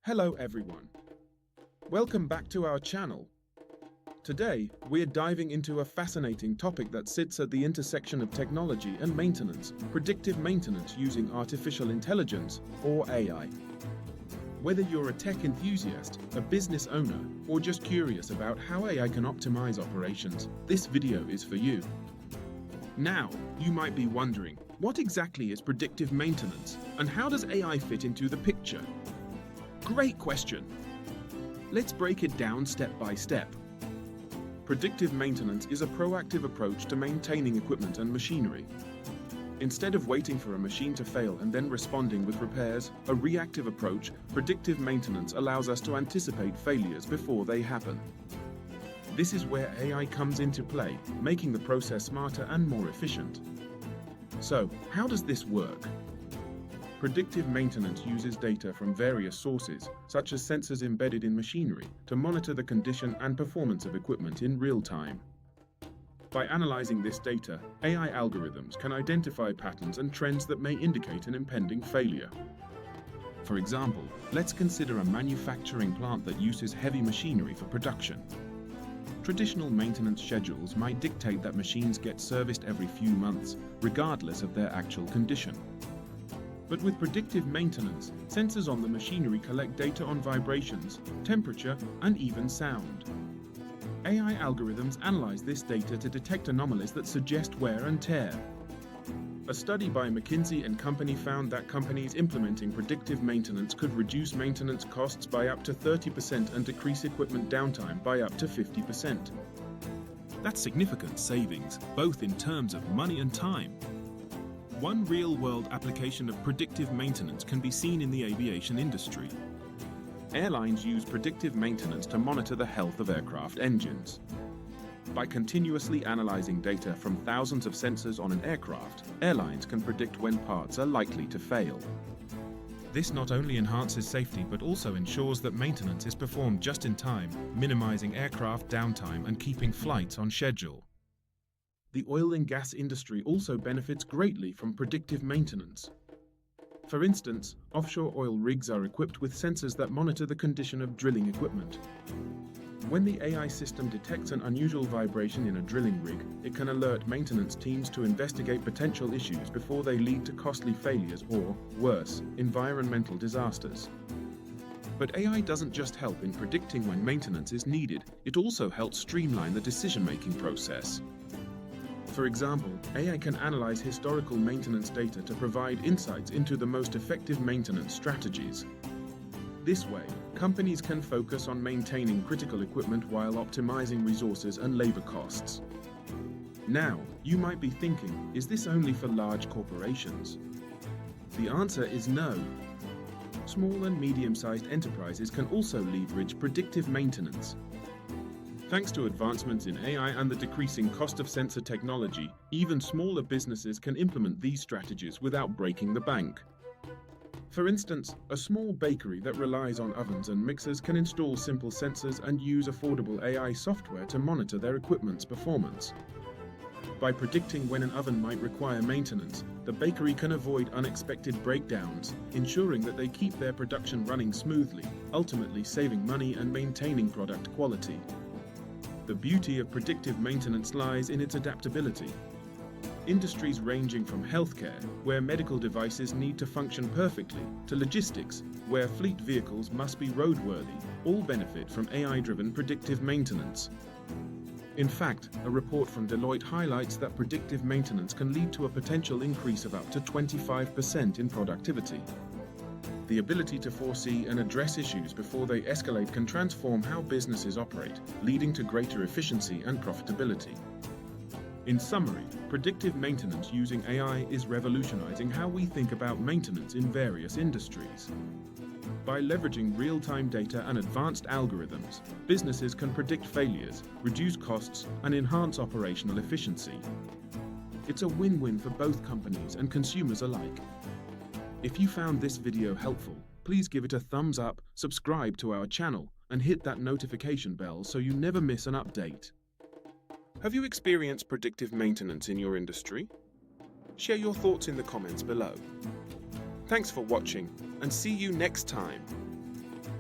Hello everyone. Welcome back to our channel. Today, we're diving into a fascinating topic that sits at the intersection of technology and maintenance, predictive maintenance using artificial intelligence, or AI. Whether you're a tech enthusiast, a business owner, or just curious about how AI can optimize operations, this video is for you. Now, you might be wondering, what exactly is predictive maintenance, and how does AI fit into the picture? Great question. Let's break it down step by step. Predictive maintenance is a proactive approach to maintaining equipment and machinery. Instead of waiting for a machine to fail and then responding with repairs, a reactive approach, predictive maintenance allows us to anticipate failures before they happen. This is where AI comes into play, making the process smarter and more efficient. So, how does this work? Predictive maintenance uses data from various sources, such as sensors embedded in machinery, to monitor the condition and performance of equipment in real time. By analyzing this data, AI algorithms can identify patterns and trends that may indicate an impending failure. For example, let's consider a manufacturing plant that uses heavy machinery for production. Traditional maintenance schedules might dictate that machines get serviced every few months, regardless of their actual condition. But with predictive maintenance, sensors on the machinery collect data on vibrations, temperature, and even sound. AI algorithms analyze this data to detect anomalies that suggest wear and tear. A study by McKinsey & Company found that companies implementing predictive maintenance could reduce maintenance costs by up to 30% and decrease equipment downtime by up to 50%. That's significant savings, both in terms of money and time. One real-world application of predictive maintenance can be seen in the aviation industry. Airlines use predictive maintenance to monitor the health of aircraft engines. By continuously analyzing data from thousands of sensors on an aircraft, airlines can predict when parts are likely to fail. This not only enhances safety but also ensures that maintenance is performed just in time, minimizing aircraft downtime and keeping flights on schedule. The oil and gas industry also benefits greatly from predictive maintenance. For instance, offshore oil rigs are equipped with sensors that monitor the condition of drilling equipment. When the AI system detects an unusual vibration in a drilling rig, it can alert maintenance teams to investigate potential issues before they lead to costly failures or, worse, environmental disasters. But AI doesn't just help in predicting when maintenance is needed, it also helps streamline the decision-making process. For example, AI can analyze historical maintenance data to provide insights into the most effective maintenance strategies. This way, companies can focus on maintaining critical equipment while optimizing resources and labor costs. Now, you might be thinking, is this only for large corporations? The answer is no. Small and medium-sized enterprises can also leverage predictive maintenance. Thanks to advancements in AI and the decreasing cost of sensor technology, even smaller businesses can implement these strategies without breaking the bank. For instance, a small bakery that relies on ovens and mixers can install simple sensors and use affordable AI software to monitor their equipment's performance. By predicting when an oven might require maintenance, the bakery can avoid unexpected breakdowns, ensuring that they keep their production running smoothly, ultimately saving money and maintaining product quality. The beauty of predictive maintenance lies in its adaptability. Industries ranging from healthcare, where medical devices need to function perfectly, to logistics, where fleet vehicles must be roadworthy, all benefit from AI-driven predictive maintenance. In fact, a report from Deloitte highlights that predictive maintenance can lead to a potential increase of up to 25% in productivity. The ability to foresee and address issues before they escalate can transform how businesses operate, leading to greater efficiency and profitability. In summary, predictive maintenance using AI is revolutionizing how we think about maintenance in various industries. By leveraging real-time data and advanced algorithms, businesses can predict failures, reduce costs, and enhance operational efficiency. It's a win-win for both companies and consumers alike. If you found this video helpful, please give it a thumbs up, subscribe to our channel, and hit that notification bell so you never miss an update. Have you experienced predictive maintenance in your industry? Share your thoughts in the comments below. Thanks for watching, and see you next time.